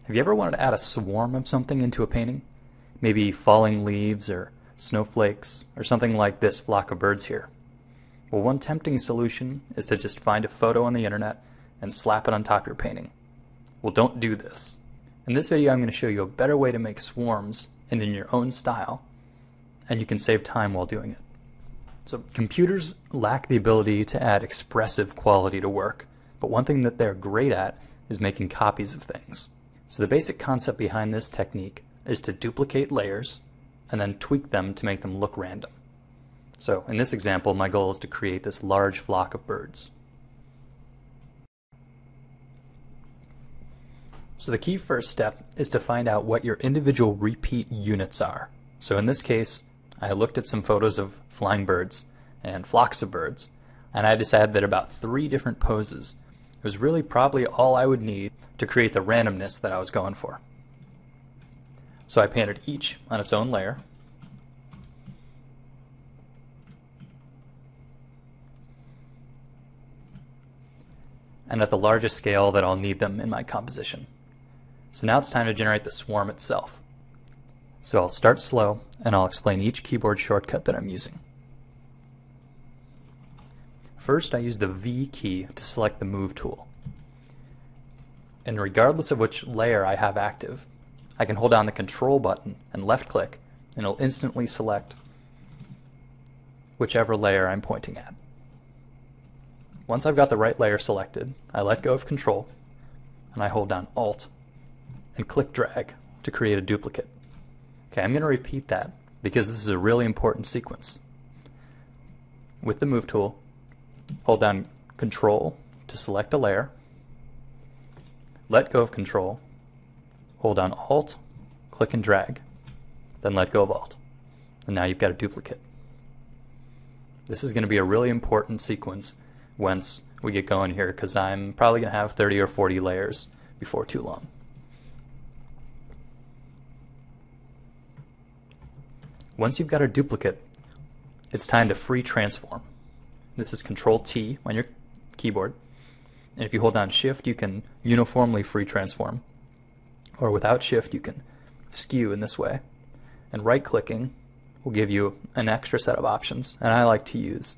Have you ever wanted to add a swarm of something into a painting? Maybe falling leaves or snowflakes or something like this flock of birds here. Well, one tempting solution is to just find a photo on the internet and slap it on top of your painting. Well, don't do this. In this video, I'm going to show you a better way to make swarms and in your own style, and you can save time while doing it. So computers lack the ability to add expressive quality to work, but one thing that they're great at is making copies of things. So the basic concept behind this technique is to duplicate layers and then tweak them to make them look random. So in this example, my goal is to create this large flock of birds. So the key first step is to find out what your individual repeat units are. So in this case, I looked at some photos of flying birds and flocks of birds, and I decided that about 3 different poses was really probably all I would need to create the randomness that I was going for. So I painted each on its own layer. And at the largest scale that I'll need them in my composition. So now it's time to generate the swarm itself. So I'll start slow and I'll explain each keyboard shortcut that I'm using. First, I use the V key to select the Move tool. And regardless of which layer I have active, I can hold down the Control button and left click, and it'll instantly select whichever layer I'm pointing at. Once I've got the right layer selected, I let go of Control, and I hold down Alt and click drag to create a duplicate. Okay, I'm going to repeat that because this is a really important sequence. With the Move tool, hold down Control to select a layer, let go of Control, hold down Alt, click and drag, then let go of Alt. And now you've got a duplicate. This is going to be a really important sequence once we get going here, because I'm probably going to have 30 or 40 layers before too long. Once you've got a duplicate, it's time to free transform. This is Control T on your keyboard, and if you hold down Shift, you can uniformly free transform, or without Shift, you can skew in this way. And right-clicking will give you an extra set of options, and I like to use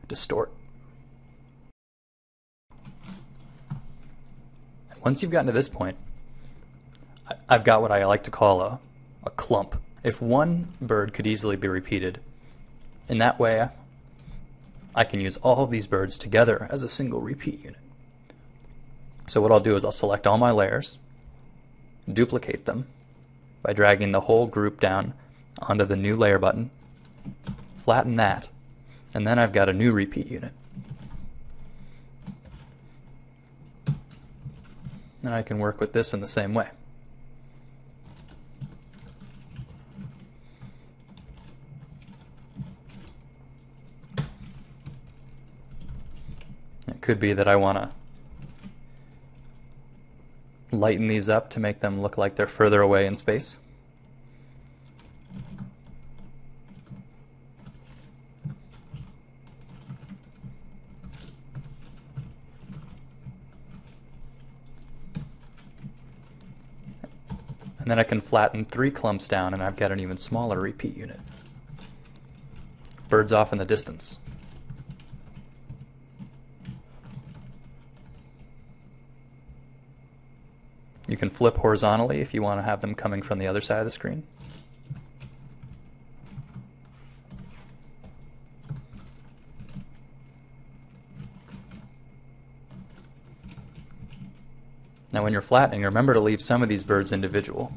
Distort. And once you've gotten to this point, I've got what I like to call a clump. If one bird could easily be repeated, in that way I can use all of these birds together as a single repeat unit. So what I'll do is I'll select all my layers, duplicate them by dragging the whole group down onto the new layer button, flatten that, and then I've got a new repeat unit. And I can work with this in the same way. It could be that I want to lighten these up to make them look like they're further away in space. And then I can flatten 3 clumps down and I've got an even smaller repeat unit. Birds off in the distance. You can flip horizontally if you want to have them coming from the other side of the screen. Now when you're flattening, remember to leave some of these birds individual.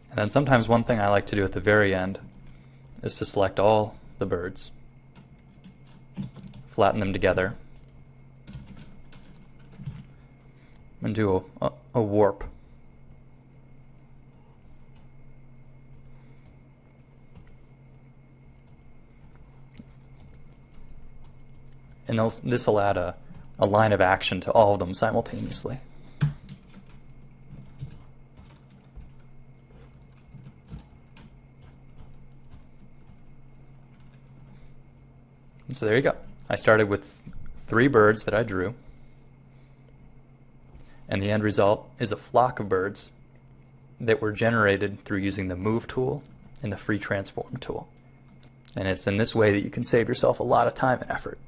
And then sometimes one thing I like to do at the very end is to select all the birds, flatten them together, and do a warp. And this will add a line of action to all of them simultaneously. And so there you go. I started with 3 birds that I drew, and the end result is a flock of birds that were generated through using the Move tool and the Free Transform tool. And it's in this way that you can save yourself a lot of time and effort.